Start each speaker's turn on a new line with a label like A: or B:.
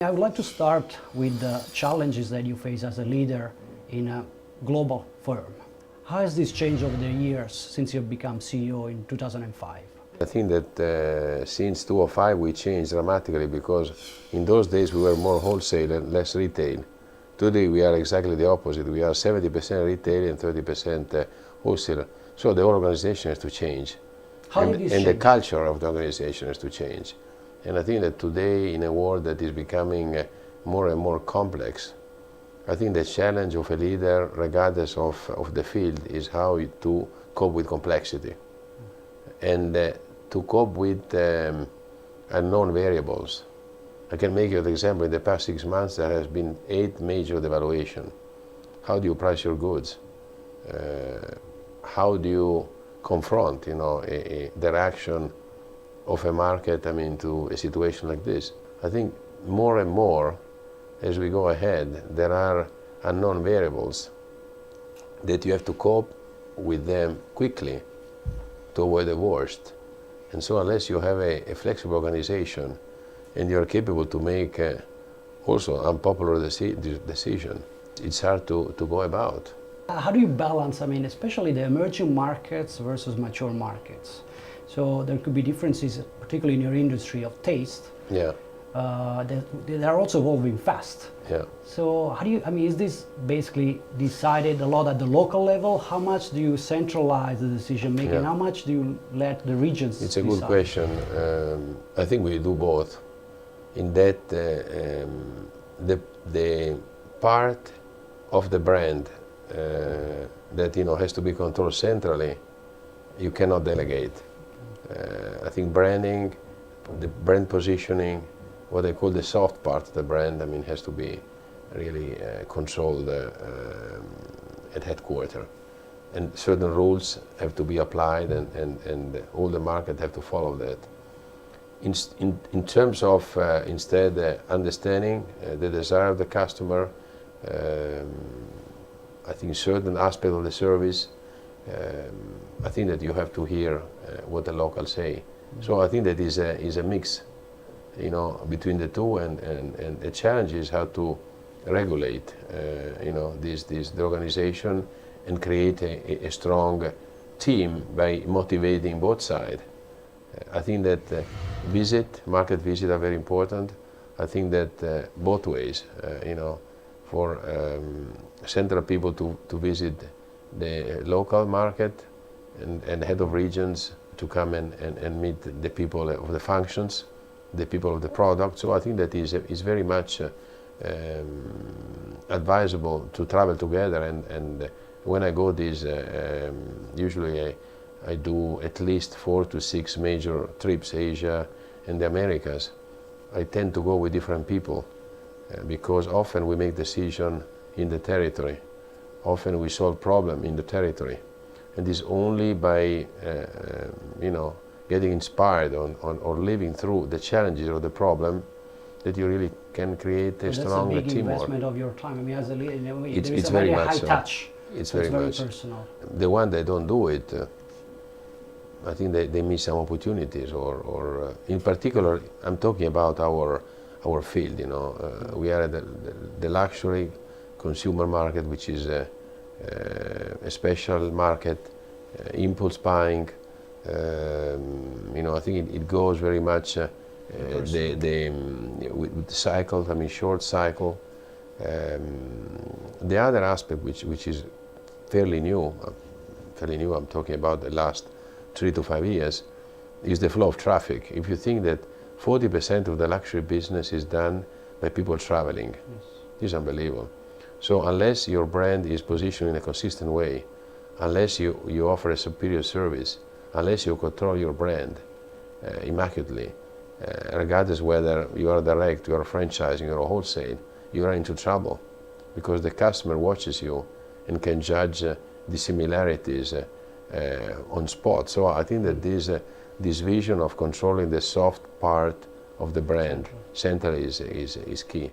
A: I would like to start with the challenges that you face as a leader in a global firm. How has this changed over the years since you've become CEO in 2005?
B: I think that since 2005 we changed dramatically, because in those days we were more wholesale and less retail. Today we are exactly the opposite. We are 70% retail and 30% wholesale. So the whole organization has to change.
A: How did this
B: change?
A: And
B: the culture of the organization has to change. And I think that today, in a world that is becoming more and more complex, I think the challenge of a leader, regardless of the field, is how to cope with complexity. And to cope with unknown variables. I can make you an example. In the past 6 months there has been 8 major devaluations. How do you price your goods? How do you confront, the reaction of a market, to a situation like this? I think more and more, as we go ahead, there are unknown variables that you have to cope with them quickly to avoid the worst. And so unless you have a flexible organization and you are capable to make also unpopular decision, it's hard to go about.
A: How do you balance, especially the emerging markets versus mature markets? So there could be differences, particularly in your industry, of taste.
B: Yeah.
A: They are also evolving fast.
B: Yeah.
A: So how do you, is this basically decided a lot at the local level? How much do you centralize the decision making?
B: Yeah.
A: How much do you let the regions
B: It's a
A: decide?
B: good question. I think we do both. In that the part of the brand that has to be controlled centrally, you cannot delegate. I think branding, the brand positioning, what I call the soft part of the brand, has to be really controlled at headquarters. And certain rules have to be applied, and all the market have to follow that. In terms of instead understanding the desire of the customer, I think certain aspect of the service, I think that you have to hear what the locals say. So I think that is a mix, between the two, and the challenge is how to regulate, the organization and create a strong team by motivating both sides. I think that market visit are very important. I think that both ways, for central people to visit the local market and head of regions to come and meet the people of the functions, the people of the product. So I think that is very much advisable to travel together. And when I go these, usually I do at least 4 to 6 major trips, Asia and the Americas. I tend to go with different people because often we make decisions in the territory. Often we solve problems in the territory. And it's only by getting inspired or living through the challenges of the problem that you really can create a strong teamwork.
A: That's a big investment of your time. As a leader,
B: it's
A: there is a
B: very
A: very
B: much
A: high
B: so.
A: touch.
B: It's
A: so
B: very much
A: personal.
B: The one that don't do it, I think they miss some opportunities. Or in particular, I'm talking about our field. We are at the luxury consumer market, which is a special market, impulse buying. I think it goes very much with the cycle. Short cycle. The other aspect, which is fairly new. I'm talking about the last 3 to 5 years, is the flow of traffic. If you think that 40% of the luxury business is done by people traveling, this is unbelievable. So unless your brand is positioned in a consistent way, unless you offer a superior service, unless you control your brand immaculately, regardless whether you are direct, you are franchising, or wholesale, you are into trouble, because the customer watches you and can judge the similarities on spot. So I think that this vision of controlling the soft part of the brand, central, is key.